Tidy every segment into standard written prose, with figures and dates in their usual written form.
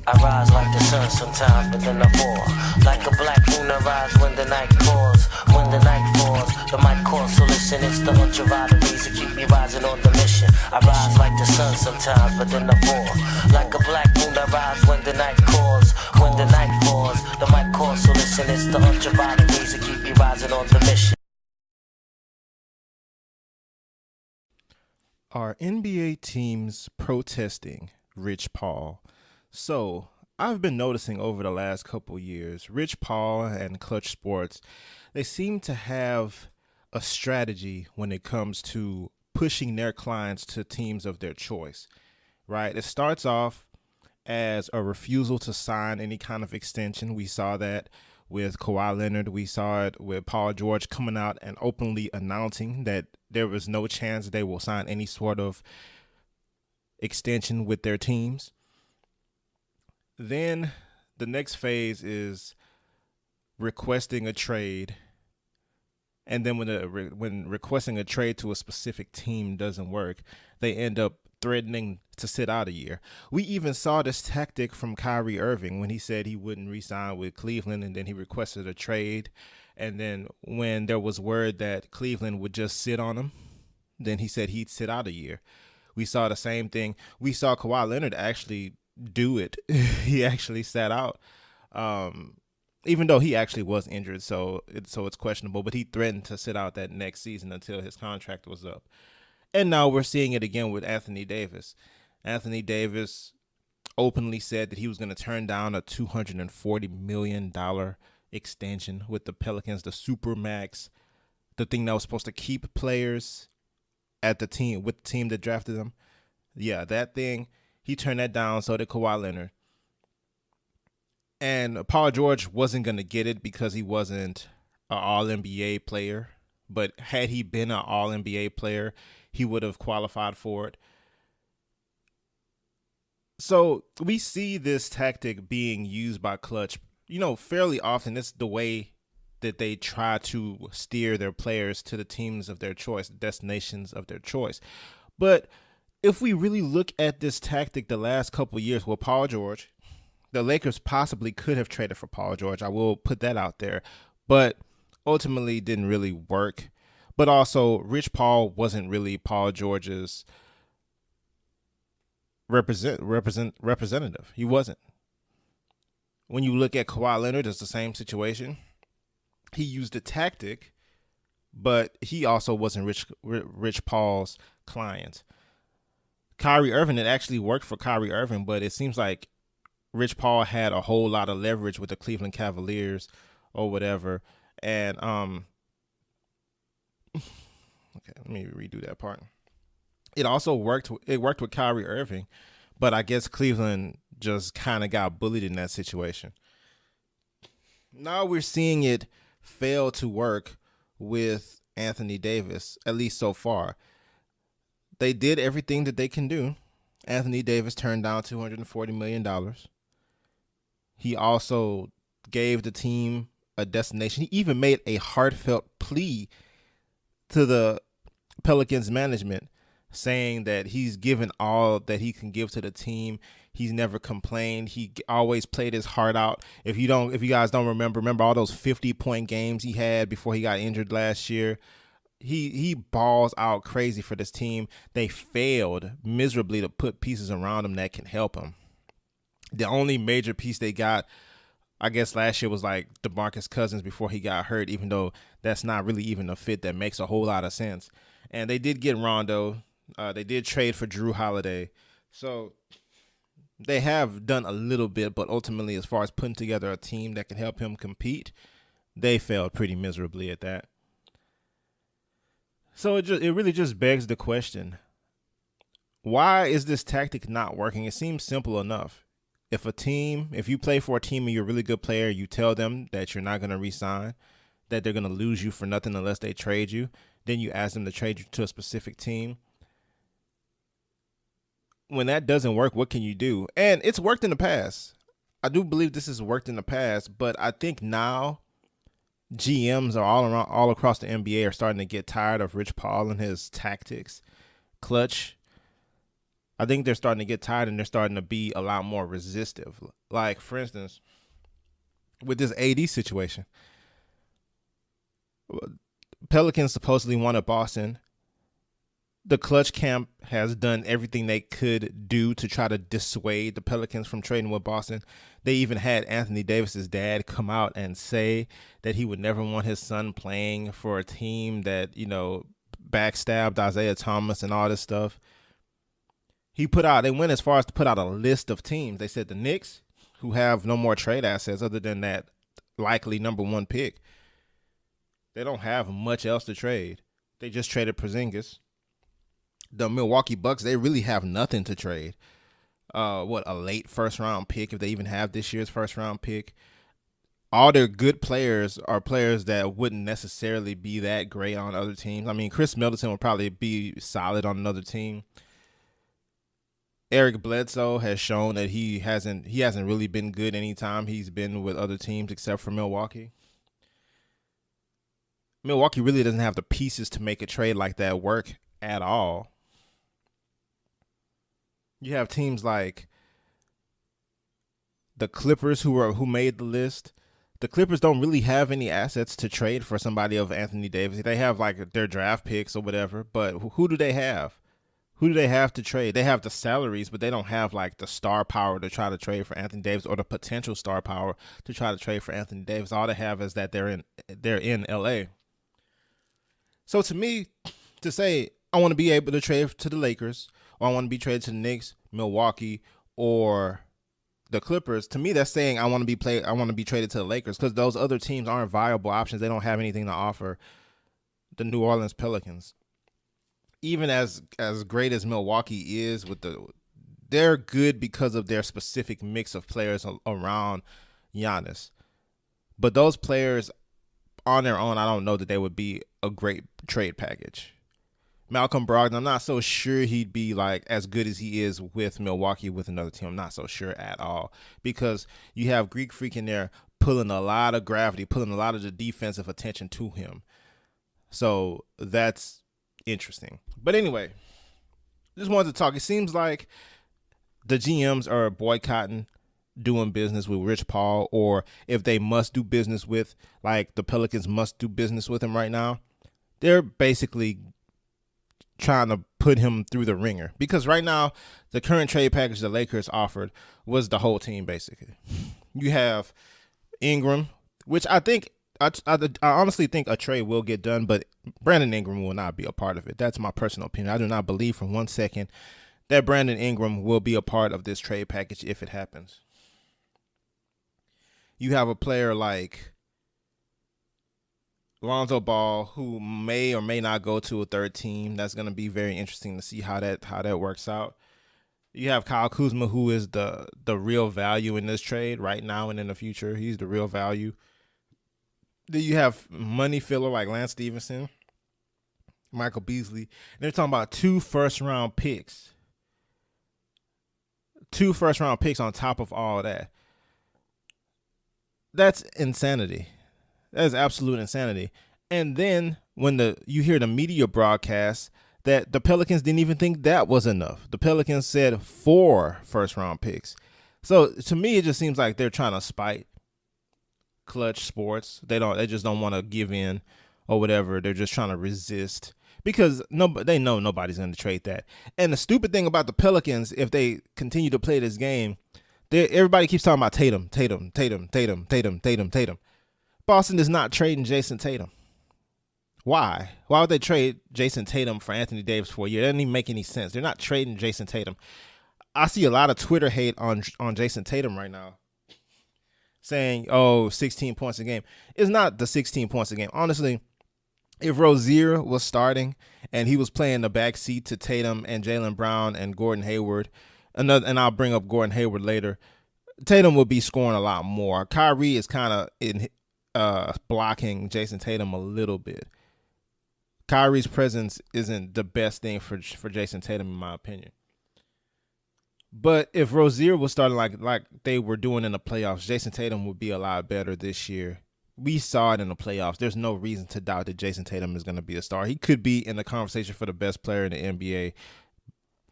I rise like the sun sometimes, but then I fall. Like a black moon, I rise when the night falls. When the night falls, the mic calls, so listen, it's the ultraviolet rays that keep me rising on the mission. I rise like the sun sometimes, but then I fall. Like a black moon, I rise when the night calls. When the night falls, the mic calls, so listen, it's the ultraviolet rays that keep me rising on the mission. Are NBA teams protesting Rich Paul? So, I've been noticing over the last couple years, Rich Paul and Clutch Sports, they seem to have a strategy when it comes to pushing their clients to teams of their choice, right? It starts off as a refusal to sign any kind of extension. We saw that with Kawhi Leonard. We saw it with Paul George coming out and openly announcing that there was no chance they will sign any sort of extension with their teams. Then the next phase is requesting a trade. And then when requesting a trade to a specific team doesn't work, they end up threatening to sit out a year. We even saw this tactic from Kyrie Irving when he said he wouldn't re-sign with Cleveland, and then he requested a trade. And then when there was word that Cleveland would just sit on him, then he said he'd sit out a year. We saw the same thing. We saw Kawhi Leonard actually do it. He actually sat out, even though he actually was injured, so it's questionable. But he threatened to sit out that next season until his contract was up. And now we're seeing it again with Anthony Davis. Anthony Davis openly said that he was going to turn down a $240 million extension with the Pelicans, the Supermax, the thing that was supposed to keep players at the team with the team that drafted them. Yeah, that thing. He turned that down, so did Kawhi Leonard. And Paul George wasn't going to get it because he wasn't an All-NBA player. But had he been an All-NBA player, he would have qualified for it. So we see this tactic being used by Clutch, fairly often. It's the way that they try to steer their players to the teams of their choice, the destinations of their choice. But if we really look at this tactic the last couple of years, well, Paul George, the Lakers possibly could have traded for Paul George. I will put that out there. But ultimately didn't really work. But also, Rich Paul wasn't really Paul George's representative. He wasn't. When you look at Kawhi Leonard, it's the same situation. He used a tactic, but he also wasn't Rich Paul's client. Kyrie Irving, it actually worked for Kyrie Irving, but it seems like Rich Paul had a whole lot of leverage with the Cleveland Cavaliers or whatever. And okay, let me redo that part. It also worked. It worked with Kyrie Irving, but I guess Cleveland just kind of got bullied in that situation. Now we're seeing it fail to work with Anthony Davis, at least so far. They did everything that they can do. Anthony Davis turned down $240 million. He also gave the team a destination. He even made a heartfelt plea to the Pelicans management, saying that he's given all that he can give to the team. He's never complained. He always played his heart out. If you guys don't remember all those 50-point games he had before he got injured last year. He balls out crazy for this team. They failed miserably to put pieces around him that can help him. The only major piece they got, I guess, last year was like DeMarcus Cousins before he got hurt, even though that's not really even a fit that makes a whole lot of sense. And they did get Rondo. They did trade for Drew Holiday. So they have done a little bit, but ultimately, as far as putting together a team that can help him compete, they failed pretty miserably at that. So it really just begs the question, why is this tactic not working? It seems simple enough. If you play for a team and you're a really good player, you tell them that you're not going to re-sign, that they're going to lose you for nothing unless they trade you. Then you ask them to trade you to a specific team. When that doesn't work, what can you do? And it's worked in the past. I do believe this has worked in the past, but I think now GMs are all across the NBA are starting to get tired of Rich Paul and his tactics. Clutch I think they're starting to get tired and they're starting to be a lot more resistive. Like, for instance, with this AD situation, Pelicans supposedly wanted Boston. The Clutch camp has done everything they could do to try to dissuade the Pelicans from trading with Boston. They even had Anthony Davis's dad come out and say that he would never want his son playing for a team that, backstabbed Isaiah Thomas and all this stuff. They went as far as to put out a list of teams. They said the Knicks, who have no more trade assets other than that likely number one pick. They don't have much else to trade. They just traded Porzingis. The Milwaukee Bucks, they really have nothing to trade. A late first round pick, if they even have this year's first round pick. All their good players are players that wouldn't necessarily be that great on other teams. I mean, Chris Middleton would probably be solid on another team. Eric Bledsoe has shown that he hasn't really been good anytime he's been with other teams except for Milwaukee. Milwaukee really doesn't have the pieces to make a trade like that work at all. You have teams like the Clippers who made the list. The Clippers don't really have any assets to trade for somebody of Anthony Davis. They have like their draft picks or whatever, but who do they have? Who do they have to trade? They have the salaries, but they don't have like the star power to try to trade for Anthony Davis or the potential star power to try to trade for Anthony Davis. All they have is that they're in LA. So to me, to say I want to be able to trade to the Lakers or I want to be traded to the Knicks, Milwaukee, or the Clippers, to me that's saying I want to be traded to the Lakers because those other teams aren't viable options. They don't have anything to offer the New Orleans Pelicans. Even as great as Milwaukee is, they're good because of their specific mix of players around Giannis. But those players on their own, I don't know that they would be a great trade package. Malcolm Brogdon, I'm not so sure he'd be like as good as he is with Milwaukee with another team. I'm not so sure at all because you have Greek Freak in there pulling a lot of gravity, pulling a lot of the defensive attention to him. So that's interesting. But anyway, just wanted to talk. It seems like the GMs are boycotting doing business with Rich Paul, or if they must do business with, like the Pelicans must do business with him right now, they're basically trying to put him through the ringer. Because right now, the current trade package the Lakers offered was the whole team, basically. You have Ingram, which I honestly think a trade will get done, but Brandon Ingram will not be a part of it. That's my personal opinion. I do not believe for 1 second that Brandon Ingram will be a part of this trade package if it happens. You have a player like Lonzo Ball who may or may not go to a third team. That's going to be very interesting to see how that works out. You have Kyle Kuzma, who is the real value in this trade right now and in the future. He's the real value. Then you have money filler like Lance Stevenson, Michael Beasley. And they're talking about 2 first-round picks. 2 first-round picks on top of all that. That's insanity. That is absolute insanity. And then when you hear the media broadcast that the Pelicans didn't even think that was enough. The Pelicans said 4 first-round picks. So to me, it just seems like they're trying to spite Clutch Sports. They just don't want to give in or whatever. They're just trying to resist because they know nobody's going to trade that. And the stupid thing about the Pelicans, if they continue to play this game, everybody keeps talking about Tatum. Boston is not trading Jason Tatum. Why? Why would they trade Jason Tatum for Anthony Davis for a year? It doesn't even make any sense. They're not trading Jason Tatum. I see a lot of Twitter hate on Jason Tatum right now, saying, 16 points a game. It's not the 16 points a game. Honestly, if Rozier was starting and he was playing the backseat to Tatum and Jaylen Brown and Gordon Hayward, and I'll bring up Gordon Hayward later, Tatum would be scoring a lot more. Kyrie is kind of blocking Jason Tatum a little bit. Kyrie's presence isn't the best thing for Jason Tatum, in my opinion. But if Rozier was starting like they were doing in the playoffs, Jason Tatum would be a lot better this year. We saw it in the playoffs. There's no reason to doubt that Jason Tatum is going to be a star. He could be in the conversation for the best player in the NBA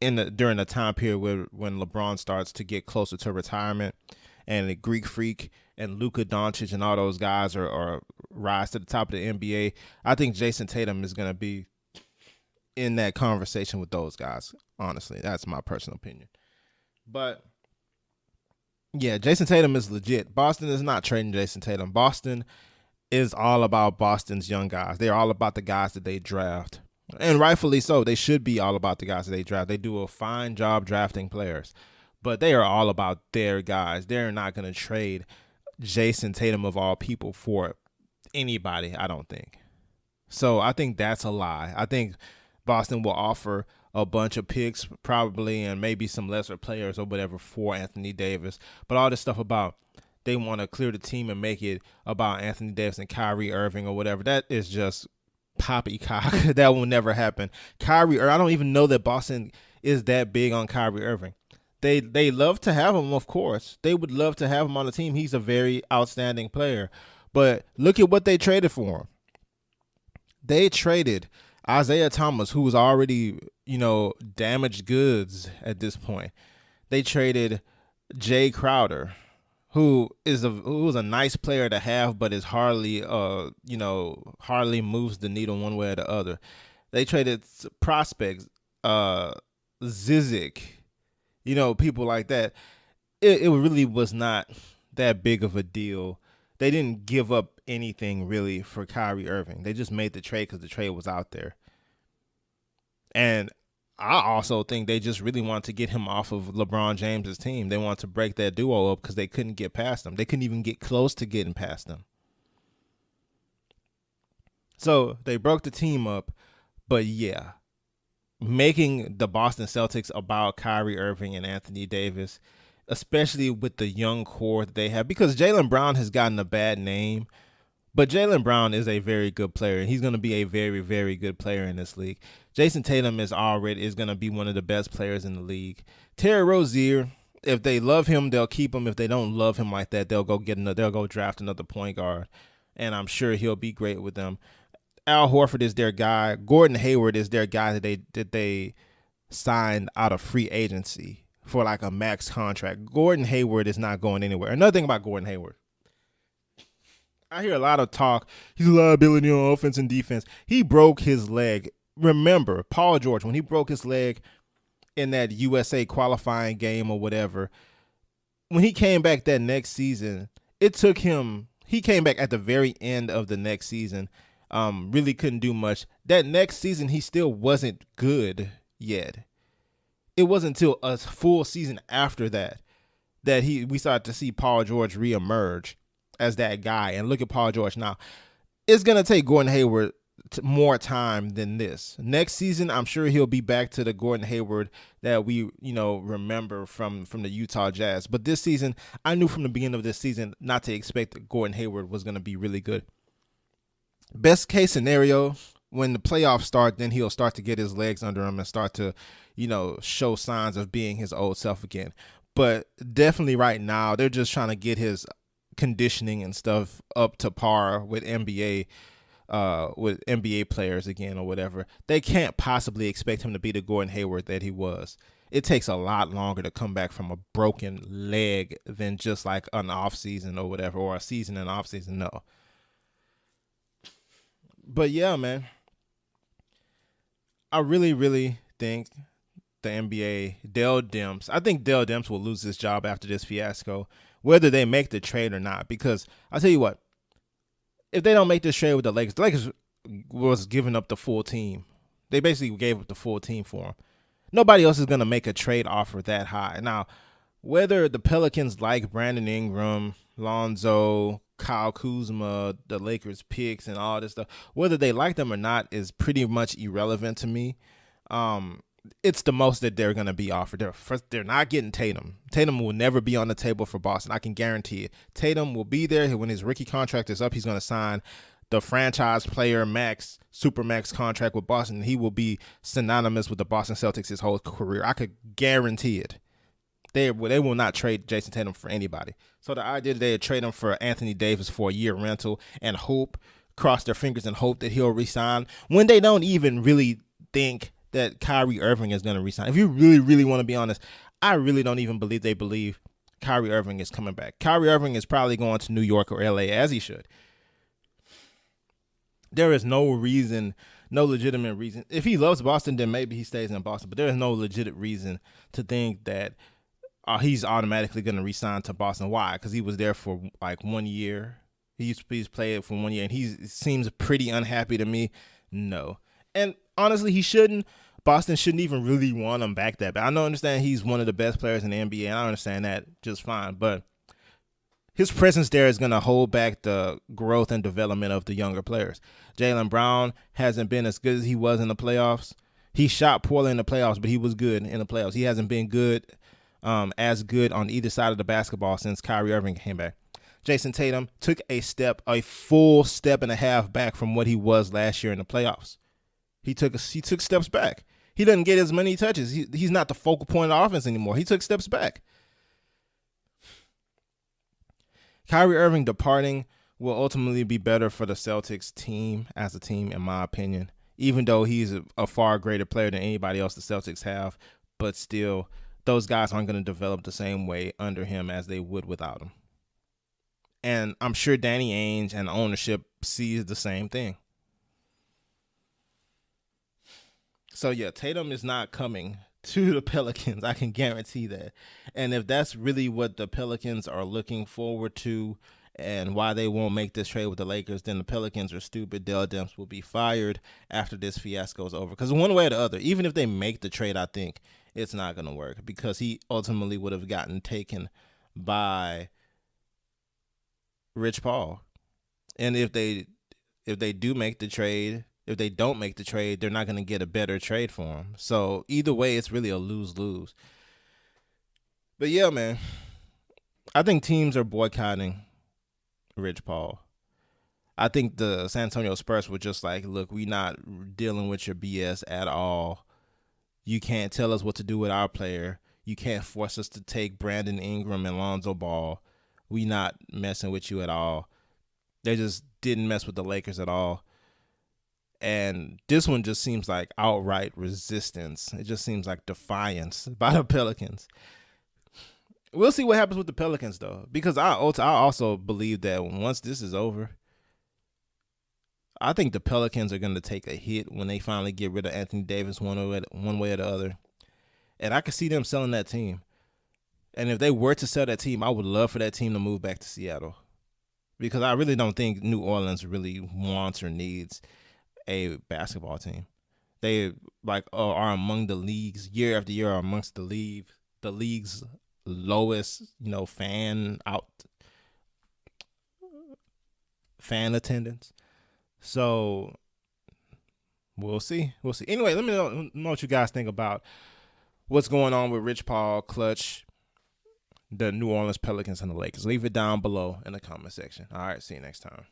during the time period when LeBron starts to get closer to retirement, and the Greek Freak and Luka Doncic and all those guys are rise to the top of the NBA. I think Jason Tatum is going to be in that conversation with those guys. Honestly, that's my personal opinion. But yeah, Jason Tatum is legit. Boston is not trading Jason Tatum. Boston is all about Boston's young guys. They're all about the guys that they draft. And rightfully so. They should be all about the guys that they draft. They do a fine job drafting players. But they are all about their guys. They're not going to trade Jason Tatum of all people for anybody, I don't think. So I think that's a lie. I think Boston will offer a bunch of picks probably and maybe some lesser players or whatever for Anthony Davis. But all this stuff about they want to clear the team and make it about Anthony Davis and Kyrie Irving or whatever, that is just poppycock. That will never happen. Kyrie, or I don't even know that Boston is that big on Kyrie Irving. They love to have him, of course. They would love to have him on the team. He's a very outstanding player. But look at what they traded for him. They traded Isaiah Thomas, who was already, damaged goods at this point. They traded Jay Crowder, who was a nice player to have, but is hardly moves the needle one way or the other. They traded prospects, Zizic, people like that. It really was not that big of a deal. They didn't give up anything really for Kyrie Irving. They just made the trade because the trade was out there. And I also think they just really want to get him off of LeBron James's team. They want to break that duo up because they couldn't get past them. They couldn't even get close to getting past them. So they broke the team up. But yeah, making the Boston Celtics about Kyrie Irving and Anthony Davis, especially with the young core that they have, because Jaylen Brown has gotten a bad name, but Jaylen Brown is a very good player, and he's going to be a very, very good player in this league. Jason Tatum is going to be one of the best players in the league. Terry Rozier, if they love him, they'll keep him. If they don't love him like that, they'll go draft another point guard, and I'm sure he'll be great with them. Al Horford is their guy. Gordon Hayward is their guy that they signed out of free agency for like a max contract. Gordon Hayward is not going anywhere. Another thing about Gordon Hayward, I hear a lot of talk. He's a liability on offense and defense. He broke his leg. Remember, Paul George, when he broke his leg in that USA qualifying game or whatever, when he came back that next season, he came back at the very end of the next season, really couldn't do much. That next season, he still wasn't good yet. It wasn't until a full season after that we started to see Paul George reemerge as that guy. And look at Paul George now. It's going to take Gordon Hayward more time than this. Next season, I'm sure he'll be back to the Gordon Hayward that we, remember from the Utah Jazz. But this season, I knew from the beginning of this season not to expect that Gordon Hayward was going to be really good. Best case scenario, when the playoffs start, then he'll start to get his legs under him and start to, show signs of being his old self again. But definitely right now, they're just trying to get his conditioning and stuff up to par with NBA players again or whatever. They can't possibly expect him to be the Gordon Hayward that he was. It takes a lot longer to come back from a broken leg than just like an off season or whatever, or a season and off season. No. But yeah, man, I really, really think the NBA, I think Dell Demps will lose his job after this fiasco, whether they make the trade or not. Because I'll tell you what, if they don't make this trade with the Lakers was giving up the full team. They basically gave up the full team for him. Nobody else is going to make a trade offer that high. Now, whether the Pelicans like Brandon Ingram, Lonzo, Kyle Kuzma, the Lakers picks and all this stuff, whether they like them or not is pretty much irrelevant to me. It's the most that they're going to be offered. They're not getting Tatum. Tatum will never be on the table for Boston. I can guarantee it. Tatum will be there when his rookie contract is up. He's going to sign the franchise player max, super max contract with Boston. He will be synonymous with the Boston Celtics his whole career. I could guarantee it. They will not trade Jason Tatum for anybody. So the idea that they would trade him for Anthony Davis for a year rental and cross their fingers and hope that he'll resign when they don't even really think that Kyrie Irving is going to resign. If you really, really want to be honest, I really don't even believe they believe Kyrie Irving is coming back. Kyrie Irving is probably going to New York or LA, as he should. There is no reason, no legitimate reason. If he loves Boston, then maybe he stays in Boston. But there is no legitimate reason to think that he's automatically going to resign to Boston. Why? Because he was there for like 1 year. He's played for 1 year, and he seems pretty unhappy to me. No. And honestly, he shouldn't. Boston shouldn't even really want him back that bad. I don't understand he's one of the best players in the NBA, and I understand that just fine. But his presence there is going to hold back the growth and development of the younger players. Jaylen Brown hasn't been as good as he was in the playoffs. He shot poorly in the playoffs, but he was good in the playoffs. He hasn't been good, as good on either side of the basketball since Kyrie Irving came back. Jason Tatum took a full step and a half back from what he was last year in the playoffs. He took steps back. He doesn't get as many touches. He's not the focal point of the offense anymore. He took steps back. Kyrie Irving departing will ultimately be better for the Celtics team as a team, in my opinion, even though he's a far greater player than anybody else the Celtics have. But still, those guys aren't going to develop the same way under him as they would without him. And I'm sure Danny Ainge and ownership sees the same thing. So, yeah, Tatum is not coming to the Pelicans. I can guarantee that. And if that's really what the Pelicans are looking forward to and why they won't make this trade with the Lakers, then the Pelicans are stupid. Dell Demps will be fired after this fiasco is over. Because one way or the other, even if they make the trade, I think it's not going to work because he ultimately would have gotten taken by Rich Paul. And if they do make the trade, if they don't make the trade, they're not going to get a better trade for him. So either way, it's really a lose-lose. But yeah, man, I think teams are boycotting Rich Paul. I think the San Antonio Spurs were just like, look, we're not dealing with your BS at all. You can't tell us what to do with our player. You can't force us to take Brandon Ingram and Lonzo Ball. We not messing with you at all. They just didn't mess with the Lakers at all. And this one just seems like outright resistance. It just seems like defiance by the Pelicans. We'll see what happens with the Pelicans, though, because I also believe that once this is over, I think the Pelicans are going to take a hit when they finally get rid of Anthony Davis one way or the other. And I could see them selling that team. And if they were to sell that team, I would love for that team to move back to Seattle, because I really don't think New Orleans really wants or needs a basketball team. They are among the leagues year after year, are amongst the league's lowest, fan attendance. So we'll see. Anyway, let me know what you guys think about what's going on with Rich Paul, Clutch, the New Orleans Pelicans, and the Lakers. Leave it down below in the comment section. All right, see you next time.